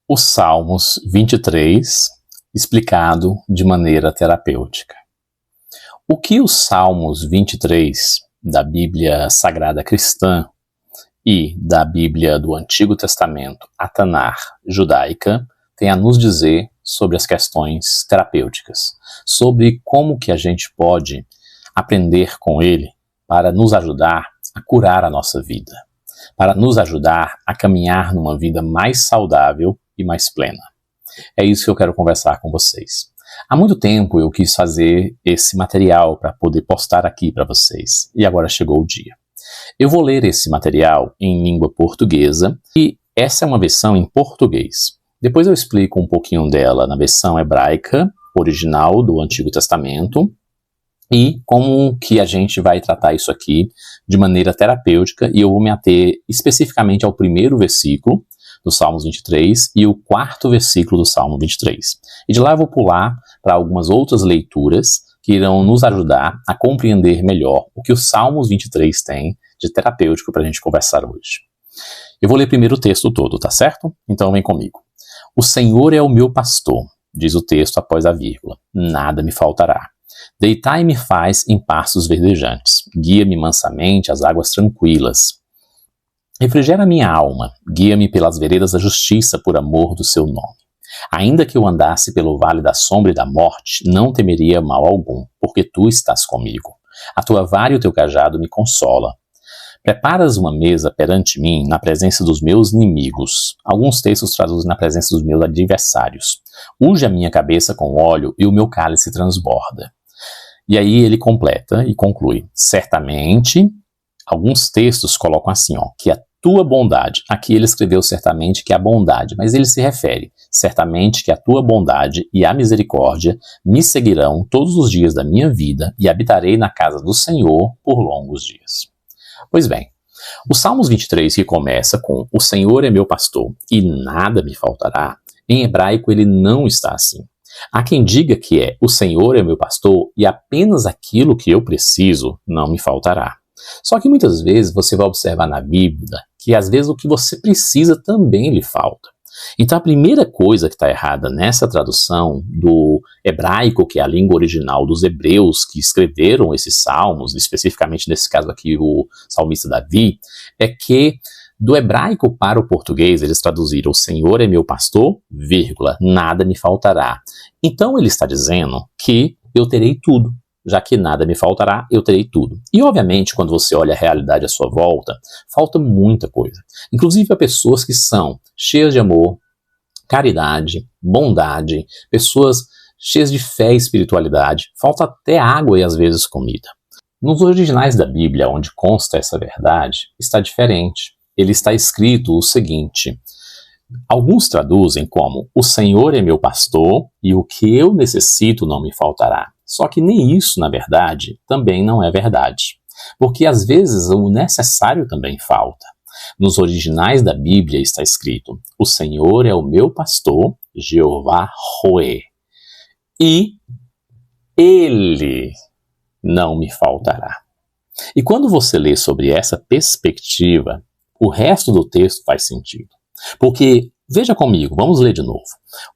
Os Salmos 23, explicado de maneira terapêutica. O que os Salmos 23 da Bíblia Sagrada Cristã e da Bíblia do Antigo Testamento, a Tanar judaica, tem a nos dizer sobre as questões terapêuticas, sobre como que a gente pode aprender com ele para nos ajudar a curar a nossa vida, para nos ajudar a caminhar numa vida mais saudável e mais plena. É isso que eu quero conversar com vocês. Há muito tempo eu quis fazer esse material para poder postar aqui para vocês, e agora chegou o dia. Eu vou ler esse material em língua portuguesa, e essa é uma versão em português. Depois eu explico um pouquinho dela na versão hebraica, original do Antigo Testamento, e como que a gente vai tratar isso aqui de maneira terapêutica, e eu vou me ater especificamente ao primeiro versículo do Salmos 23 e o quarto versículo do Salmo 23. E de lá eu vou pular para algumas outras leituras que irão nos ajudar a compreender melhor o que o Salmos 23 tem de terapêutico para a gente conversar hoje. Eu vou ler primeiro o texto todo, tá certo? Então vem comigo. O Senhor é o meu pastor, diz o texto após a vírgula. Nada me faltará. Deitai-me faz em pastos verdejantes. Guia-me mansamente às águas tranquilas. Refrigera minha alma, guia-me pelas veredas da justiça por amor do seu nome. Ainda que eu andasse pelo vale da sombra e da morte, não temeria mal algum, porque tu estás comigo. A tua vara e o teu cajado me consola. Preparas uma mesa perante mim na presença dos meus inimigos. Alguns textos traduzem na presença dos meus adversários. Unge a minha cabeça com óleo e o meu cálice transborda. E aí ele completa e conclui. Certamente, alguns textos colocam assim, que a tua bondade, aqui ele escreveu certamente que a bondade, mas ele se refere, certamente que a tua bondade e a misericórdia me seguirão todos os dias da minha vida e habitarei na casa do Senhor por longos dias. Pois bem, o Salmos 23 que começa com o Senhor é meu pastor e nada me faltará, em hebraico ele não está assim. Há quem diga que é o Senhor é meu pastor e apenas aquilo que eu preciso não me faltará. Só que muitas vezes você vai observar na Bíblia que às vezes o que você precisa também lhe falta. Então a primeira coisa que está errada nessa tradução do hebraico, que é a língua original dos hebreus que escreveram esses salmos, especificamente nesse caso aqui o salmista Davi, é que do hebraico para o português eles traduziram o Senhor é meu pastor, vírgula, nada me faltará. Então ele está dizendo que eu terei tudo. Já que nada me faltará, eu terei tudo. E obviamente, quando você olha a realidade à sua volta, falta muita coisa. Inclusive a pessoas que são cheias de amor, caridade, bondade, pessoas cheias de fé e espiritualidade, falta até água e às vezes comida. Nos originais da Bíblia, onde consta essa verdade, está diferente. Ele está escrito o seguinte: alguns traduzem como o Senhor é meu pastor e o que eu necessito não me faltará. Só que nem isso, na verdade, também não é verdade. Porque às vezes o necessário também falta. Nos originais da Bíblia está escrito: o Senhor é o meu pastor, Jeová Roé, e Ele não me faltará. E quando você lê sobre essa perspectiva, o resto do texto faz sentido. Porque, veja comigo, vamos ler de novo.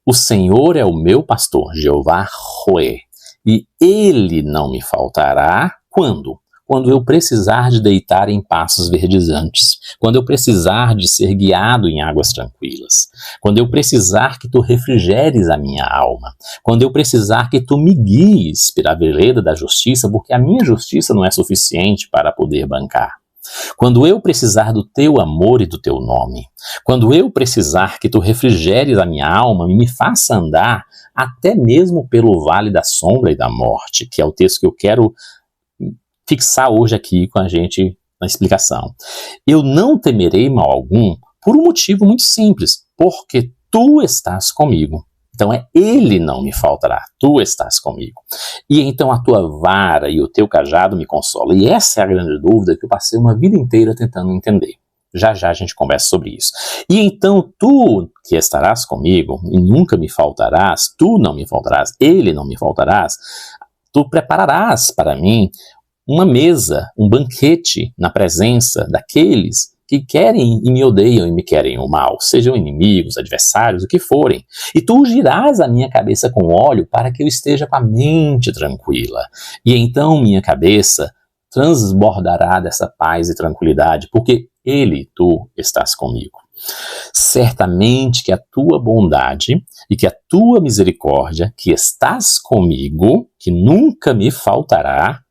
O Senhor é o meu pastor, Jeová Roé, e Ele não me faltará quando? Quando eu precisar de deitar em pastos verdejantes, quando eu precisar de ser guiado em águas tranquilas, quando eu precisar que tu refrigeres a minha alma, quando eu precisar que tu me guies pela vereda da justiça, porque a minha justiça não é suficiente para poder bancar. Quando eu precisar do teu amor e do teu nome, quando eu precisar que tu refrigeres a minha alma e me faça andar até mesmo pelo vale da sombra e da morte, que é o texto que eu quero fixar hoje aqui com a gente na explicação. Eu não temerei mal algum por um motivo muito simples, porque tu estás comigo. Então Ele não me faltará, tu estás comigo. E então a tua vara e o teu cajado me consolam. E essa é a grande dúvida que eu passei uma vida inteira tentando entender. Já já a gente conversa sobre isso. E então tu que estarás comigo e nunca me faltarás, tu não me faltarás, Ele não me faltarás, tu prepararás para mim uma mesa, um banquete na presença daqueles que querem e me odeiam e me querem o mal, sejam inimigos, adversários, o que forem. E tu ungirás a minha cabeça com óleo para que eu esteja com a mente tranquila. E então minha cabeça transbordará dessa paz e tranquilidade, porque tu estás comigo. Certamente que a tua bondade e que a tua misericórdia, que estás comigo, que nunca me faltará,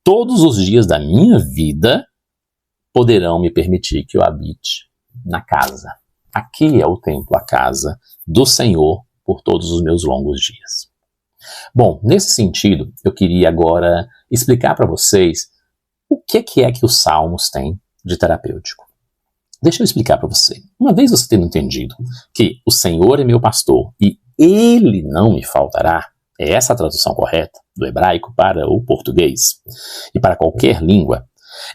todos os dias da minha vida, poderão me permitir que eu habite na casa. Aqui é o templo, a casa do Senhor, por todos os meus longos dias. Bom, nesse sentido, eu queria agora explicar para vocês o que é que os Salmos têm de terapêutico. Deixa eu explicar para você. Uma vez você tendo entendido que o Senhor é meu pastor e Ele não me faltará, é essa a tradução correta do hebraico para o português e para qualquer língua,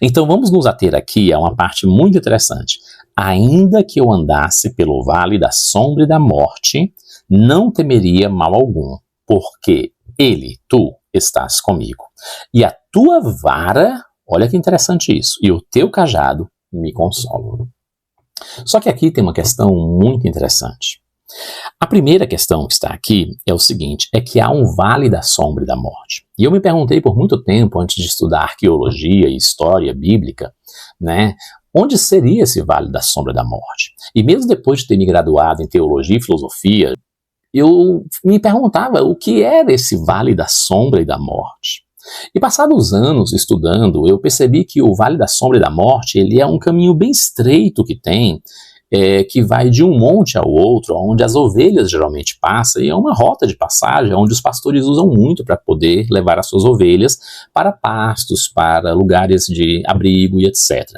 então vamos nos ater aqui a uma parte muito interessante. Ainda que eu andasse pelo vale da sombra e da morte, não temeria mal algum, porque tu estás comigo. E a tua vara, olha que interessante isso, e o teu cajado me consolam. Só que aqui tem uma questão muito interessante. A primeira questão que está aqui é o seguinte, é que há um vale da sombra e da morte. E eu me perguntei por muito tempo, antes de estudar arqueologia e história bíblica, onde seria esse vale da sombra e da morte? E mesmo depois de ter me graduado em teologia e filosofia, eu me perguntava o que era esse vale da sombra e da morte. E passados anos estudando, eu percebi que o Vale da Sombra e da Morte, ele é um caminho bem estreito que tem, que vai de um monte ao outro, onde as ovelhas geralmente passam, e é uma rota de passagem onde os pastores usam muito para poder levar as suas ovelhas para pastos, para lugares de abrigo e etc.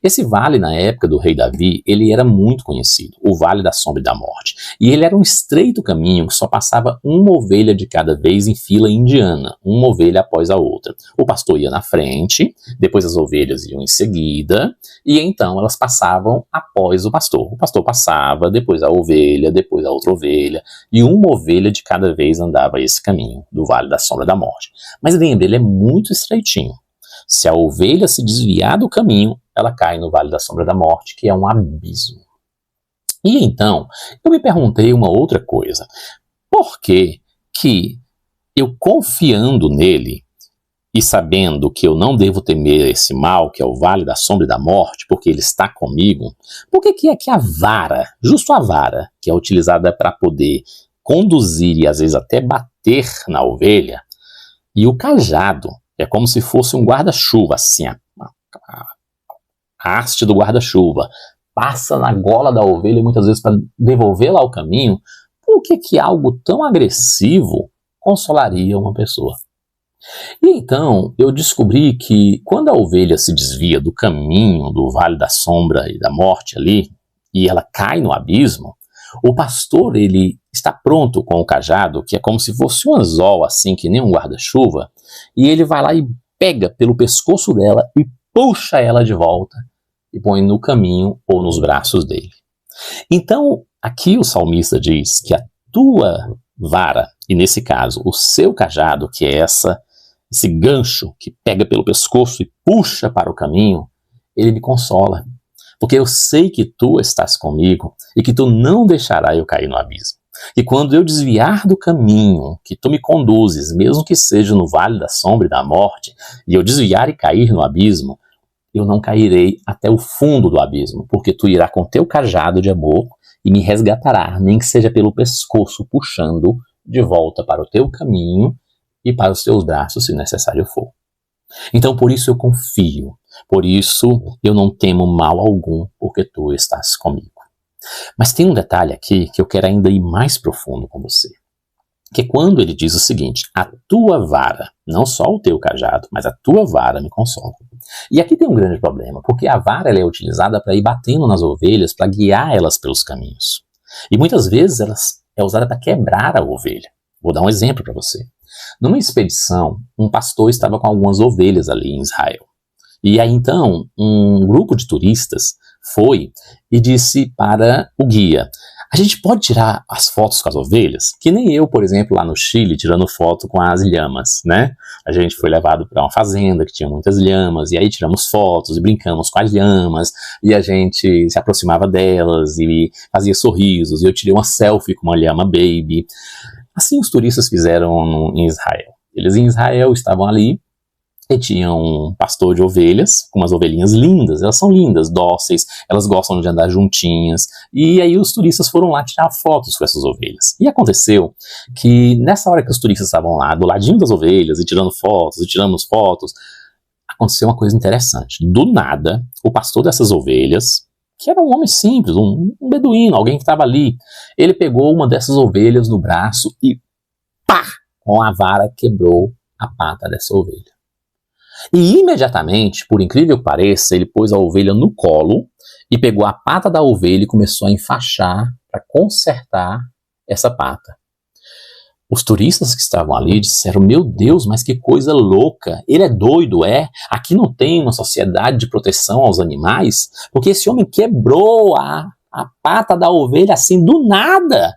Esse vale, na época do rei Davi, ele era muito conhecido, o Vale da Sombra e da Morte. E ele era um estreito caminho que só passava uma ovelha de cada vez em fila indiana, uma ovelha após a outra. O pastor ia na frente, depois as ovelhas iam em seguida, e então elas passavam após o pastor. O pastor passava, depois a ovelha, depois a outra ovelha, e uma ovelha de cada vez andava esse caminho do Vale da Sombra da Morte. Mas lembre, ele é muito estreitinho. Se a ovelha se desviar do caminho, ela cai no Vale da Sombra da Morte, que é um abismo. E então, eu me perguntei uma outra coisa. Por que eu confiando nele, e sabendo que eu não devo temer esse mal, que é o Vale da Sombra e da Morte, porque ele está comigo, por que é que a vara, justo a vara, que é utilizada para poder conduzir e às vezes até bater na ovelha, e o cajado, é como se fosse um guarda-chuva, assim, a haste do guarda-chuva, passa na gola da ovelha muitas vezes para devolvê-la ao caminho, por que algo tão agressivo consolaria uma pessoa? E então eu descobri que quando a ovelha se desvia do caminho do Vale da Sombra e da Morte ali, e ela cai no abismo, o pastor ele está pronto com o cajado, que é como se fosse um anzol, assim, que nem um guarda-chuva, e ele vai lá e pega pelo pescoço dela e puxa ela de volta e põe no caminho ou nos braços dele. Então, aqui o salmista diz que a tua vara, e nesse caso o seu cajado, que é esse gancho que pega pelo pescoço e puxa para o caminho, ele me consola. Porque eu sei que tu estás comigo e que tu não deixarás eu cair no abismo. E quando eu desviar do caminho que tu me conduzes, mesmo que seja no vale da sombra e da morte, e eu desviar e cair no abismo, eu não cairei até o fundo do abismo, porque tu irá com teu cajado de amor e me resgatará, nem que seja pelo pescoço, puxando de volta para o teu caminho e para os teus braços, se necessário for. Então, por isso eu confio, por isso eu não temo mal algum, porque tu estás comigo. Mas tem um detalhe aqui que eu quero ainda ir mais profundo com você. Que é quando ele diz o seguinte, a tua vara, não só o teu cajado, mas a tua vara me consola. E aqui tem um grande problema, porque a vara ela é utilizada para ir batendo nas ovelhas, para guiar elas pelos caminhos. E muitas vezes ela é usada para quebrar a ovelha. Vou dar um exemplo para você. Numa expedição, um pastor estava com algumas ovelhas ali em Israel. E aí então, um grupo de turistas foi e disse para o guia, A gente pode tirar as fotos com as ovelhas, que nem eu, por exemplo, lá no Chile, tirando foto com as lhamas, né? A gente foi levado para uma fazenda que tinha muitas lhamas, e aí tiramos fotos e brincamos com as lhamas, e a gente se aproximava delas e fazia sorrisos, e eu tirei uma selfie com uma lhama baby. Assim os turistas fizeram em Israel. Eles em Israel estavam ali, e tinha um pastor de ovelhas, com umas ovelhinhas lindas, elas são lindas, dóceis, elas gostam de andar juntinhas, e aí os turistas foram lá tirar fotos com essas ovelhas. E aconteceu que nessa hora que os turistas estavam lá, do ladinho das ovelhas, e tirando fotos, e tirando fotos, aconteceu uma coisa interessante. Do nada, o pastor dessas ovelhas, que era um homem simples, um beduíno, alguém que estava ali, ele pegou uma dessas ovelhas no braço e pá! Com a vara quebrou a pata dessa ovelha. E imediatamente, por incrível que pareça, ele pôs a ovelha no colo e pegou a pata da ovelha e começou a enfaixar para consertar essa pata. Os turistas que estavam ali disseram, meu Deus, mas que coisa louca, ele é doido, é? Aqui não tem uma sociedade de proteção aos animais? Porque esse homem quebrou a pata da ovelha assim do nada.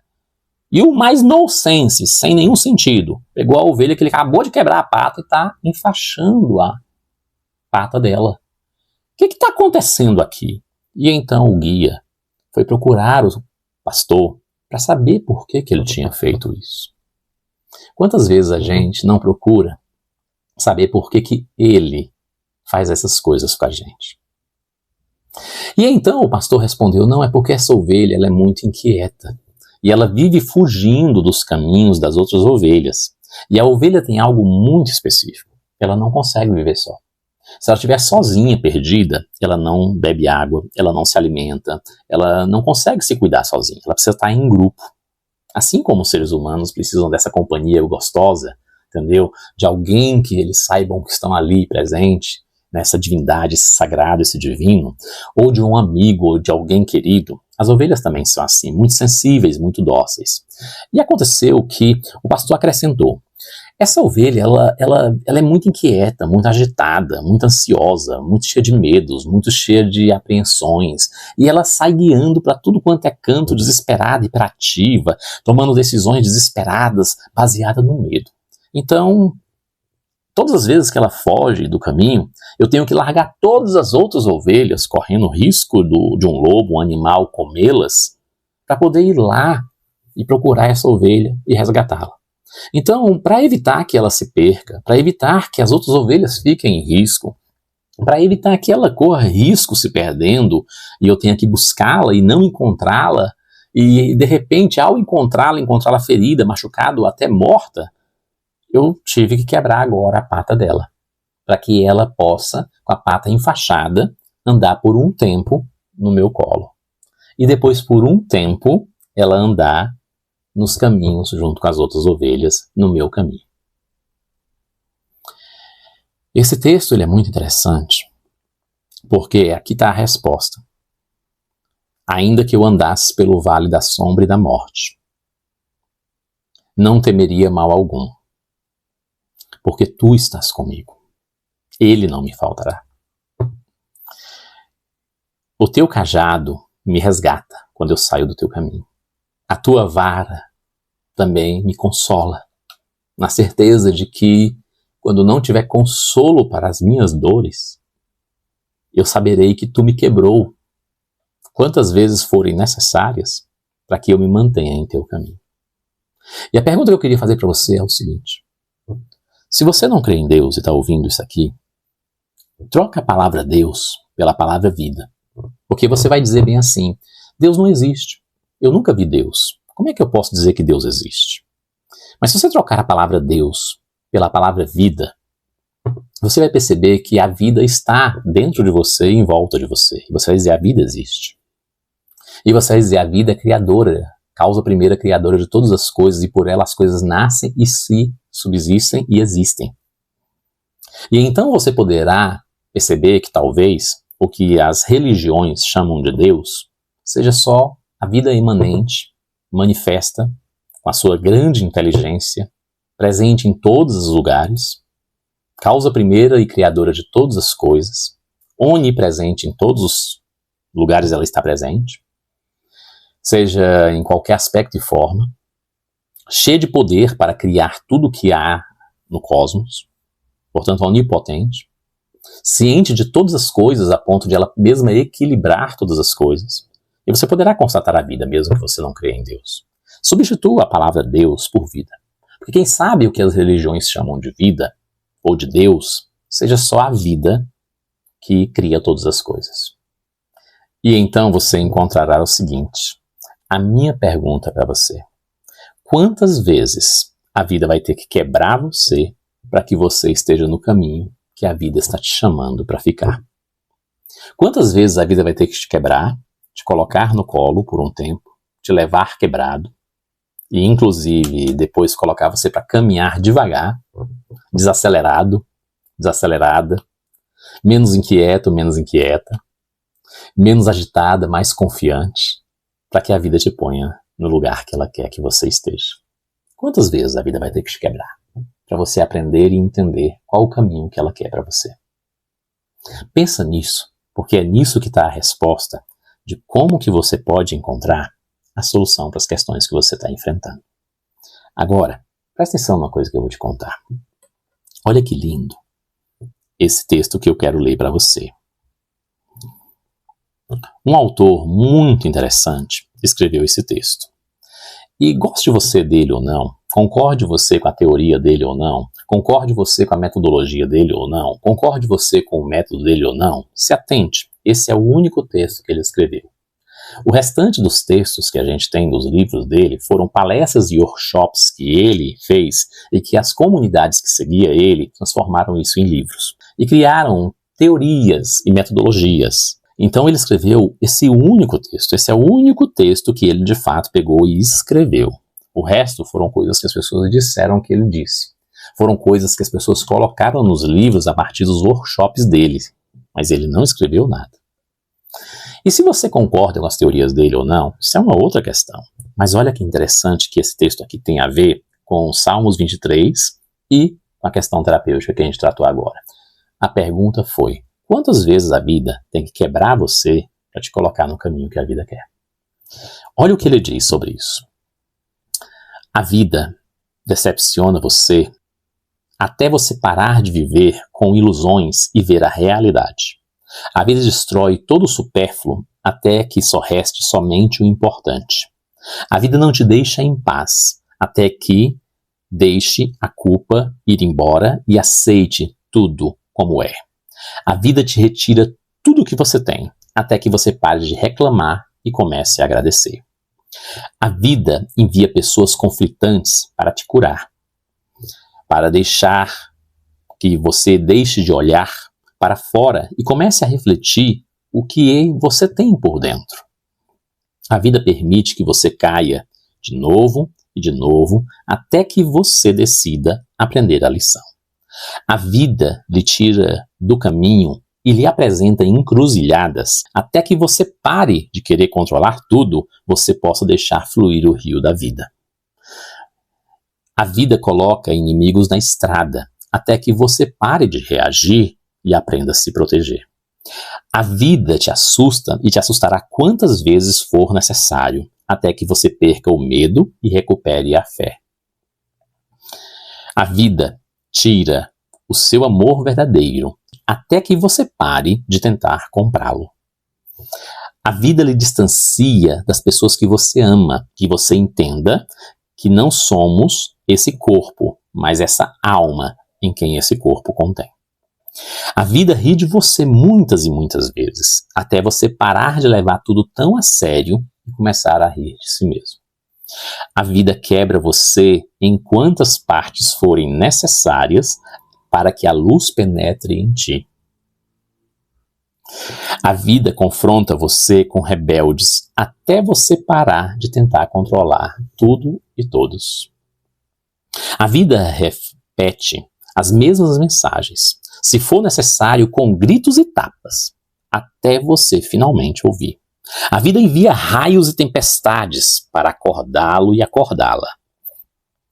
E o mais nonsense, sem nenhum sentido, pegou a ovelha que ele acabou de quebrar a pata e está enfaixando a pata dela. O que está acontecendo aqui? E então o guia foi procurar o pastor para saber por que ele tinha feito isso. Quantas vezes a gente não procura saber por que ele faz essas coisas com a gente? E então o pastor respondeu, não, é porque essa ovelha ela é muito inquieta. E ela vive fugindo dos caminhos das outras ovelhas. E a ovelha tem algo muito específico. Ela não consegue viver só. Se ela estiver sozinha, perdida, ela não bebe água, ela não se alimenta, ela não consegue se cuidar sozinha. Ela precisa estar em grupo. Assim como os seres humanos precisam dessa companhia gostosa, entendeu? De alguém que eles saibam que estão ali presente, nessa divindade, esse sagrado, esse divino, ou de um amigo, ou de alguém querido. As ovelhas também são assim, muito sensíveis, muito dóceis. E aconteceu que o pastor acrescentou, essa ovelha, ela é muito inquieta, muito agitada, muito ansiosa, muito cheia de medos, muito cheia de apreensões, e ela sai guiando para tudo quanto é canto, desesperada, hiperativa, tomando decisões desesperadas, baseadas no medo. Então, todas as vezes que ela foge do caminho, eu tenho que largar todas as outras ovelhas, correndo risco de um lobo, um animal, comê-las, para poder ir lá e procurar essa ovelha e resgatá-la. Então, para evitar que ela se perca, para evitar que as outras ovelhas fiquem em risco, para evitar que ela corra risco se perdendo e eu tenha que buscá-la e não encontrá-la, e de repente, ao encontrá-la ferida, machucada ou até morta, eu tive que quebrar agora a pata dela, para que ela possa, com a pata enfaixada, andar por um tempo no meu colo. E depois, por um tempo, ela andar nos caminhos junto com as outras ovelhas no meu caminho. Esse texto ele é muito interessante, porque aqui está a resposta. Ainda que eu andasse pelo vale da sombra e da morte, não temeria mal algum, porque tu estás comigo. Ele não me faltará. O teu cajado me resgata quando eu saio do teu caminho. A tua vara também me consola, na certeza de que, quando não tiver consolo para as minhas dores, eu saberei que tu me quebrou, quantas vezes forem necessárias, para que eu me mantenha em teu caminho. E a pergunta que eu queria fazer para você é o seguinte: se você não crê em Deus e está ouvindo isso aqui, troca a palavra Deus pela palavra vida, porque você vai dizer bem assim, Deus não existe, eu nunca vi Deus. Como é que eu posso dizer que Deus existe? Mas se você trocar a palavra Deus pela palavra vida, você vai perceber que a vida está dentro de você e em volta de você. E você vai dizer, a vida existe. E você vai dizer, a vida é criadora, causa primeira criadora de todas as coisas, e por ela as coisas nascem e se subsistem e existem. E então você poderá perceber que talvez o que as religiões chamam de Deus seja só a vida imanente, manifesta, com a sua grande inteligência, presente em todos os lugares, causa primeira e criadora de todas as coisas, onipresente em todos os lugares ela está presente, seja em qualquer aspecto e forma, cheia de poder para criar tudo o que há no cosmos, portanto onipotente, ciente de todas as coisas a ponto de ela mesma equilibrar todas as coisas. E você poderá constatar a vida mesmo que você não crê em Deus. Substitua a palavra Deus por vida. Porque quem sabe o que as religiões chamam de vida, ou de Deus, seja só a vida que cria todas as coisas. E então você encontrará o seguinte: a minha pergunta para você: quantas vezes a vida vai ter que quebrar você para que você esteja no caminho que a vida está te chamando para ficar? Quantas vezes a vida vai ter que te quebrar, te colocar no colo por um tempo, te levar quebrado, e inclusive depois colocar você para caminhar devagar, desacelerado, desacelerada, menos inquieto, menos inquieta, menos agitada, mais confiante, para que a vida te ponha no lugar que ela quer que você esteja? Quantas vezes a vida vai ter que te quebrar para você aprender e entender qual o caminho que ela quer para você? Pensa nisso, porque é nisso que está a resposta de como que você pode encontrar a solução para as questões que você está enfrentando. Agora, presta atenção numa coisa que eu vou te contar. Olha que lindo esse texto que eu quero ler para você. Um autor muito interessante escreveu esse texto. E goste você dele ou não, concorde você com a teoria dele ou não, concorde você com a metodologia dele ou não, concorde você com o método dele ou não, se atente, esse é o único texto que ele escreveu. O restante dos textos que a gente tem nos livros dele foram palestras e workshops que ele fez e que as comunidades que seguia ele transformaram isso em livros e criaram teorias e metodologias. Então ele escreveu esse único texto, esse é o único texto que ele de fato pegou e escreveu. O resto foram coisas que as pessoas disseram que ele disse. Foram coisas que as pessoas colocaram nos livros a partir dos workshops dele, mas ele não escreveu nada. E se você concorda com as teorias dele ou não, isso é uma outra questão. Mas olha que interessante que esse texto aqui tem a ver com Salmos 23 e com a questão terapêutica que a gente tratou agora. A pergunta foi: quantas vezes a vida tem que quebrar você para te colocar no caminho que a vida quer? Olha o que ele diz sobre isso. A vida decepciona você até você parar de viver com ilusões e ver a realidade. A vida destrói todo o supérfluo até que só reste somente o importante. A vida não te deixa em paz até que deixe a culpa ir embora e aceite tudo como é. A vida te retira tudo o que você tem até que você pare de reclamar e comece a agradecer. A vida envia pessoas conflitantes para te curar, para deixar que você deixe de olhar para fora e comece a refletir o que você tem por dentro. A vida permite que você caia de novo e de novo até que você decida aprender a lição. A vida lhe tira do caminho e lhe apresenta encruzilhadas até que você pare de querer controlar tudo, você possa deixar fluir o rio da vida. A vida coloca inimigos na estrada até que você pare de reagir e aprenda a se proteger. A vida te assusta e te assustará quantas vezes for necessário, até que você perca o medo e recupere a fé. A vida tira o seu amor verdadeiro, até que você pare de tentar comprá-lo. A vida lhe distancia das pessoas que você ama, que você entenda que não somos esse corpo, mas essa alma em quem esse corpo contém. A vida ri de você muitas e muitas vezes, até você parar de levar tudo tão a sério e começar a rir de si mesmo. A vida quebra você em quantas partes forem necessárias para que a luz penetre em ti. A vida confronta você com rebeldes até você parar de tentar controlar tudo e todos. A vida repete as mesmas mensagens, se for necessário com gritos e tapas, até você finalmente ouvir. A vida envia raios e tempestades para acordá-lo e acordá-la.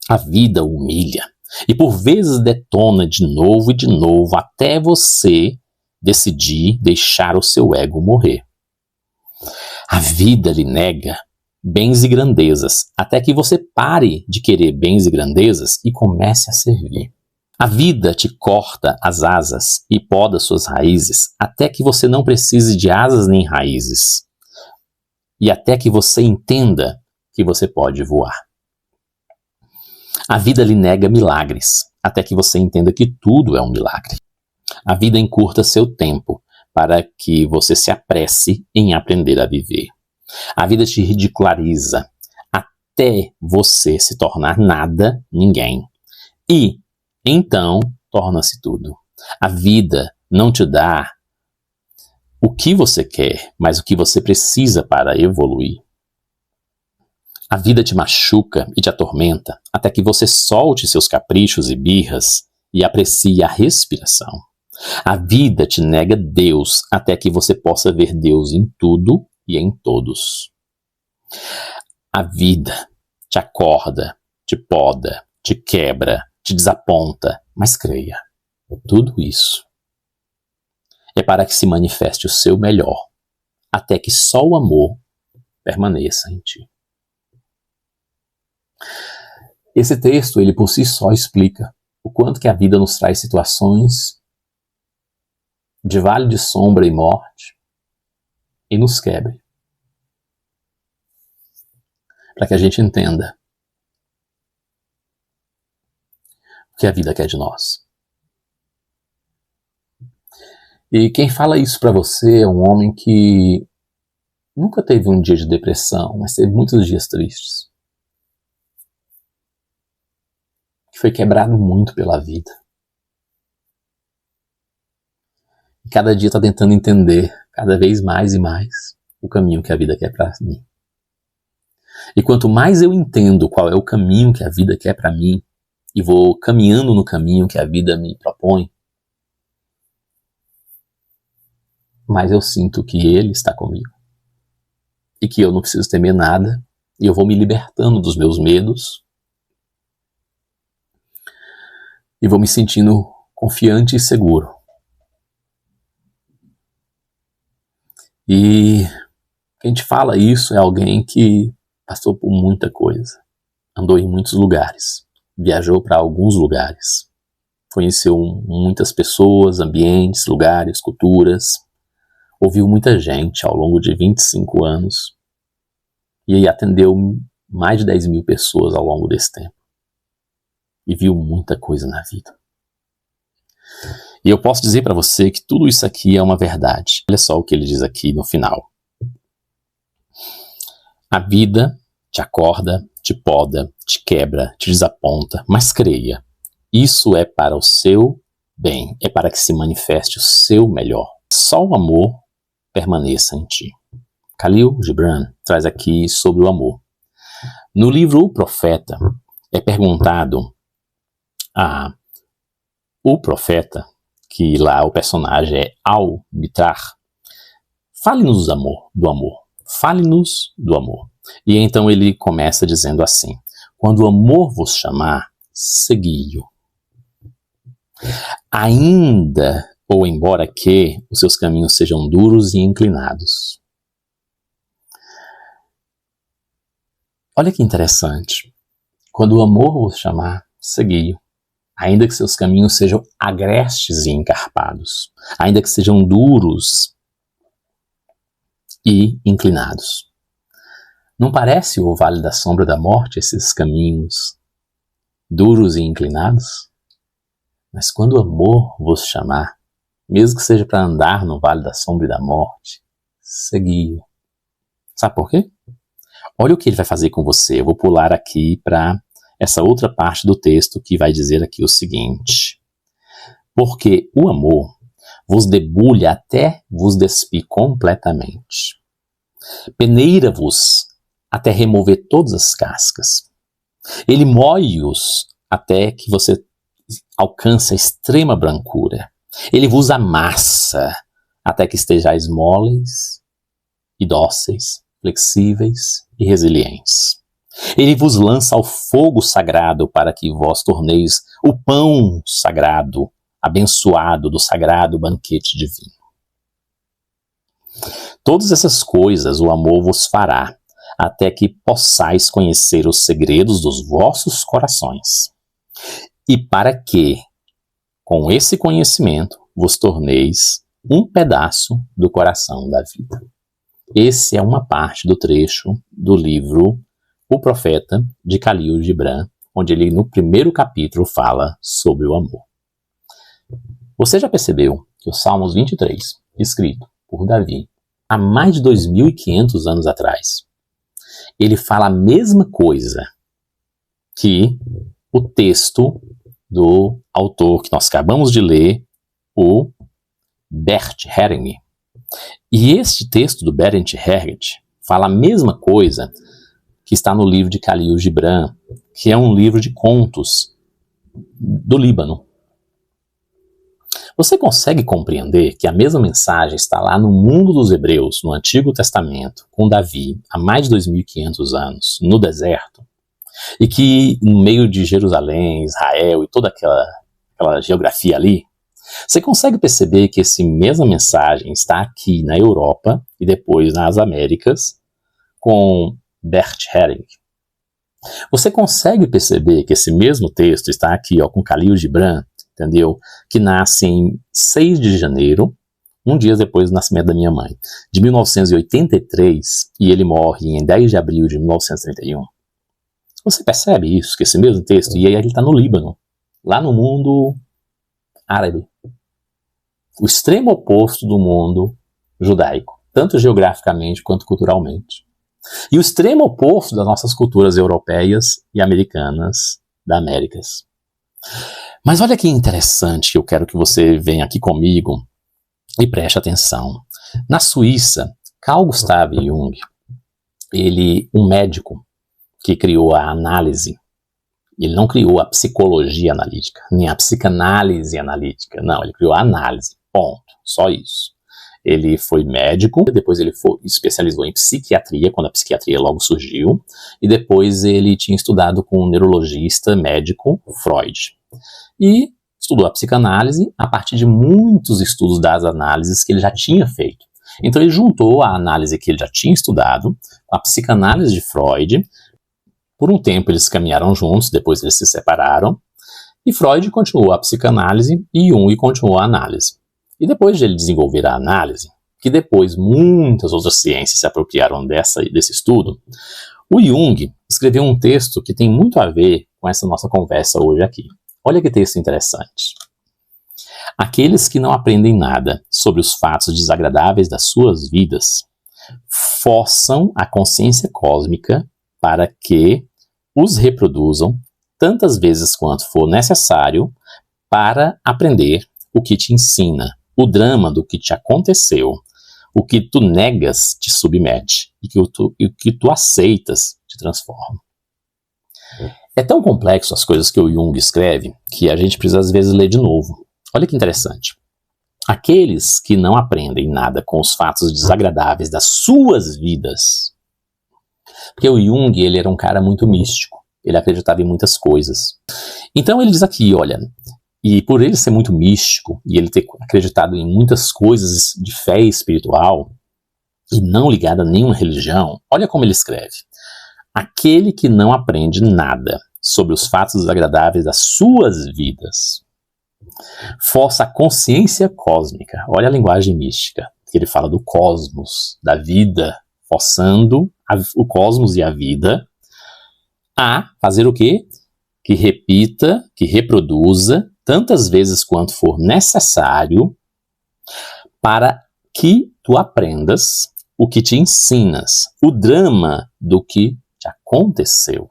A vida humilha e por vezes detona de novo e de novo até você decidir deixar o seu ego morrer. A vida lhe nega bens e grandezas, até que você pare de querer bens e grandezas e comece a servir. A vida te corta as asas e poda suas raízes, até que você não precise de asas nem raízes. E até que você entenda que você pode voar. A vida lhe nega milagres, até que você entenda que tudo é um milagre. A vida encurta seu tempo, para que você se apresse em aprender a viver. A vida te ridiculariza, até você se tornar nada, ninguém. E, então, torna-se tudo. A vida não te dá o que você quer, mas o que você precisa para evoluir. A vida te machuca e te atormenta até que você solte seus caprichos e birras e aprecie a respiração. A vida te nega Deus até que você possa ver Deus em tudo e em todos. A vida te acorda, te poda, te quebra, te desaponta, mas creia, tudo isso é para que se manifeste o seu melhor, até que só o amor permaneça em ti. Esse texto, ele por si só explica o quanto que a vida nos traz situações de vale de sombra e morte e nos quebre. Para que a gente entenda o que a vida quer de nós. E quem fala isso para você é um homem que nunca teve um dia de depressão, mas teve muitos dias tristes. Que foi quebrado muito pela vida. E cada dia está tentando entender cada vez mais e mais o caminho que a vida quer para mim. E quanto mais eu entendo qual é o caminho que a vida quer para mim, e vou caminhando no caminho que a vida me propõe, mais eu sinto que Ele está comigo. E que eu não preciso temer nada, e eu vou me libertando dos meus medos, e vou me sentindo confiante e seguro. E quem te fala isso é alguém que passou por muita coisa, andou em muitos lugares, viajou para alguns lugares, conheceu muitas pessoas, ambientes, lugares, culturas, ouviu muita gente ao longo de 25 anos e atendeu mais de 10 mil pessoas ao longo desse tempo. E viu muita coisa na vida. E eu posso dizer para você que tudo isso aqui é uma verdade. Olha só o que ele diz aqui no final. A vida te acorda, te poda, te quebra, te desaponta, mas creia, isso é para o seu bem, é para que se manifeste o seu melhor. Só o amor permaneça em ti. Khalil Gibran traz aqui sobre o amor. No livro O Profeta, é perguntado o profeta, que lá o personagem é Al-Mitrar, fale-nos do amor, fale-nos do amor. E então ele começa dizendo assim: quando o amor vos chamar, segui-o. Ainda ou embora que os seus caminhos sejam duros e inclinados. Olha que interessante. Quando o amor vos chamar, segui-o. Ainda que seus caminhos sejam agrestes e encarpados. Ainda que sejam duros e inclinados. Não parece o vale da sombra da morte, esses caminhos duros e inclinados? Mas quando o amor vos chamar, mesmo que seja para andar no vale da sombra e da morte, segui-o. Sabe por quê? Olha o que ele vai fazer com você. Eu vou pular aqui para essa outra parte do texto que vai dizer aqui o seguinte: porque o amor vos debulha até vos despir completamente. Peneira-vos até remover todas as cascas. Ele mói-os até que você alcance a extrema brancura. Ele vos amassa até que estejais moles e dóceis, flexíveis e resilientes. Ele vos lança ao fogo sagrado para que vós torneis o pão sagrado, abençoado do sagrado banquete divino. Todas essas coisas o amor vos fará, até que possais conhecer os segredos dos vossos corações, e para que, com esse conhecimento, vos torneis um pedaço do coração da vida. Esse é uma parte do trecho do livro O Profeta, de Khalil Gibran, onde ele, no primeiro capítulo, fala sobre o amor. Você já percebeu que o Salmos 23, escrito por Davi, há mais de 2.500 anos atrás, ele fala a mesma coisa que o texto do autor que nós acabamos de ler, o Bert Helling. E este texto do Bert Helling fala a mesma coisa que está no livro de Khalil Gibran, que é um livro de contos do Líbano. Você consegue compreender que a mesma mensagem está lá no mundo dos hebreus, no Antigo Testamento, com Davi, há mais de 2.500 anos, no deserto, e que no meio de Jerusalém, Israel e toda aquela geografia ali, você consegue perceber que essa mesma mensagem está aqui na Europa e depois nas Américas, com Bert Helling. Você consegue perceber que esse mesmo texto está aqui, com Khalil Gibran, entendeu? Que nasce em 6 de janeiro, um dia depois do nascimento da minha mãe, de 1983, e ele morre em 10 de abril de 1931. Você percebe isso, que esse mesmo texto, e aí ele está no Líbano, lá no mundo árabe, o extremo oposto do mundo judaico, tanto geograficamente quanto culturalmente. E o extremo oposto das nossas culturas europeias e americanas da Américas. Mas olha que interessante, que eu quero que você venha aqui comigo e preste atenção. Na Suíça, Carl Gustav Jung, um médico que criou a análise, ele não criou a psicologia analítica, nem a psicanálise analítica, não, ele criou a análise, ponto, só isso. Ele foi médico, depois ele especializou em psiquiatria, quando a psiquiatria logo surgiu, e depois ele tinha estudado com um neurologista médico, Freud. E estudou a psicanálise a partir de muitos estudos das análises que ele já tinha feito. Então ele juntou a análise que ele já tinha estudado, a psicanálise de Freud. Por um tempo eles caminharam juntos, depois eles se separaram, e Freud continuou a psicanálise e Jung continuou a análise. E depois de ele desenvolver a análise, que depois muitas outras ciências se apropriaram desse estudo, o Jung escreveu um texto que tem muito a ver com essa nossa conversa hoje aqui. Olha que texto interessante. Aqueles que não aprendem nada sobre os fatos desagradáveis das suas vidas forçam a consciência cósmica para que os reproduzam tantas vezes quanto for necessário para aprender o que te ensina, o drama do que te aconteceu, o que tu negas te submete e o que tu aceitas te transforma. É tão complexo as coisas que o Jung escreve que a gente precisa às vezes ler de novo. Olha que interessante. Aqueles que não aprendem nada com os fatos desagradáveis das suas vidas. Porque o Jung, ele era um cara muito místico. Ele acreditava em muitas coisas. Então ele diz aqui, olha, e por ele ser muito místico e ele ter acreditado em muitas coisas de fé espiritual e não ligado a nenhuma religião, olha como ele escreve. Aquele que não aprende nada sobre os fatos desagradáveis das suas vidas força a consciência cósmica. Olha a linguagem mística, que ele fala do cosmos, da vida, forçando o cosmos e a vida a fazer o quê? Que repita, que reproduza tantas vezes quanto for necessário para que tu aprendas o que te ensinas, o drama do que te aconteceu.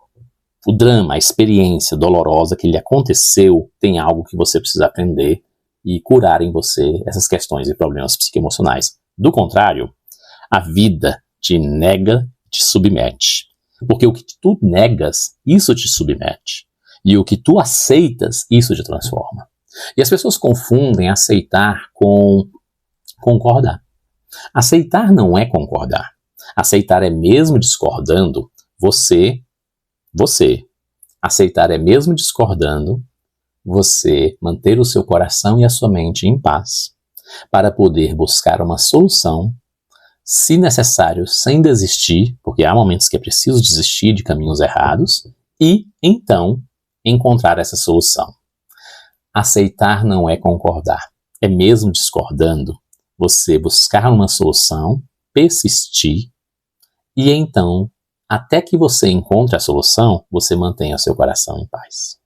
O drama, a experiência dolorosa que lhe aconteceu, tem algo que você precisa aprender e curar em você essas questões e problemas psicoemocionais. Do contrário, a vida te nega, te submete. Porque o que tu negas, isso te submete. E o que tu aceitas, isso te transforma. E as pessoas confundem aceitar com concordar. Aceitar não é concordar. Aceitar é mesmo discordando, você. Aceitar é mesmo discordando, você manter o seu coração e a sua mente em paz, para poder buscar uma solução se necessário, sem desistir, porque há momentos que é preciso desistir de caminhos errados, e, então, encontrar essa solução. Aceitar não é concordar. É mesmo discordando, você buscar uma solução, persistir, e então, até que você encontre a solução, você mantenha o seu coração em paz.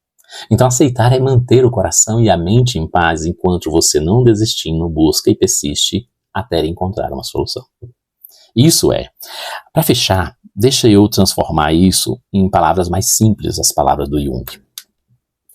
Então, aceitar é manter o coração e a mente em paz enquanto você não desistindo, busca e persiste até encontrar uma solução. Isso é. Para fechar, deixa eu transformar isso em palavras mais simples, as palavras do Jung.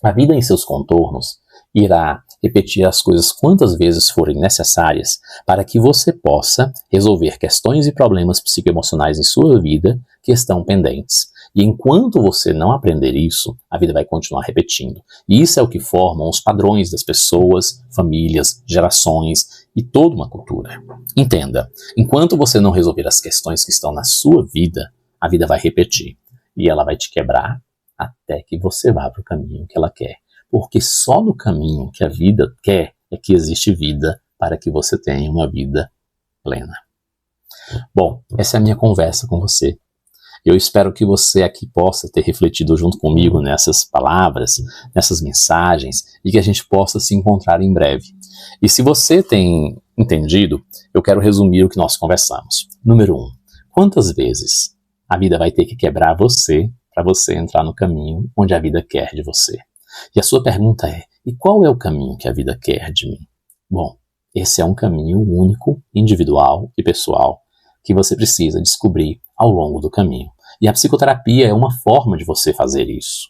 A vida em seus contornos irá repetir as coisas quantas vezes forem necessárias para que você possa resolver questões e problemas psicoemocionais em sua vida que estão pendentes. E enquanto você não aprender isso, a vida vai continuar repetindo. E isso é o que formam os padrões das pessoas, famílias, gerações e toda uma cultura. Entenda, enquanto você não resolver as questões que estão na sua vida, a vida vai repetir. E ela vai te quebrar até que você vá para o caminho que ela quer. Porque só no caminho que a vida quer é que existe vida para que você tenha uma vida plena. Bom, essa é a minha conversa com você. Eu espero que você aqui possa ter refletido junto comigo nessas palavras, nessas mensagens, e que a gente possa se encontrar em breve. E se você tem entendido, eu quero resumir o que nós conversamos. Número 1. Quantas vezes a vida vai ter que quebrar você para você entrar no caminho onde a vida quer de você? E a sua pergunta é, e qual é o caminho que a vida quer de mim? Bom, esse é um caminho único, individual e pessoal que você precisa descobrir ao longo do caminho. E a psicoterapia é uma forma de você fazer isso.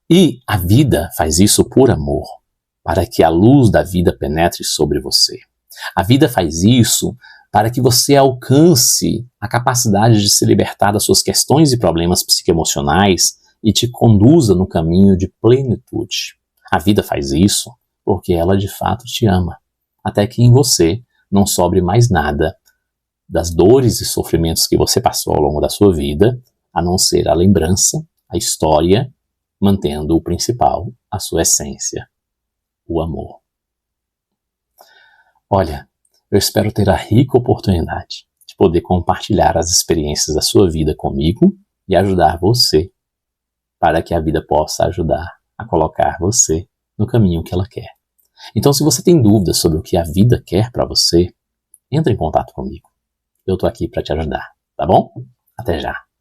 E a vida faz isso por amor, para que a luz da vida penetre sobre você. A vida faz isso para que você alcance a capacidade de se libertar das suas questões e problemas psicoemocionais e te conduza no caminho de plenitude. A vida faz isso porque ela de fato te ama, até que em você não sobre mais nada das dores e sofrimentos que você passou ao longo da sua vida, a não ser a lembrança, a história, mantendo o principal, a sua essência, o amor. Olha, eu espero ter a rica oportunidade de poder compartilhar as experiências da sua vida comigo e ajudar você, para que a vida possa ajudar a colocar você no caminho que ela quer. Então, se você tem dúvidas sobre o que a vida quer para você, entre em contato comigo. Eu estou aqui para te ajudar, tá bom? Até já!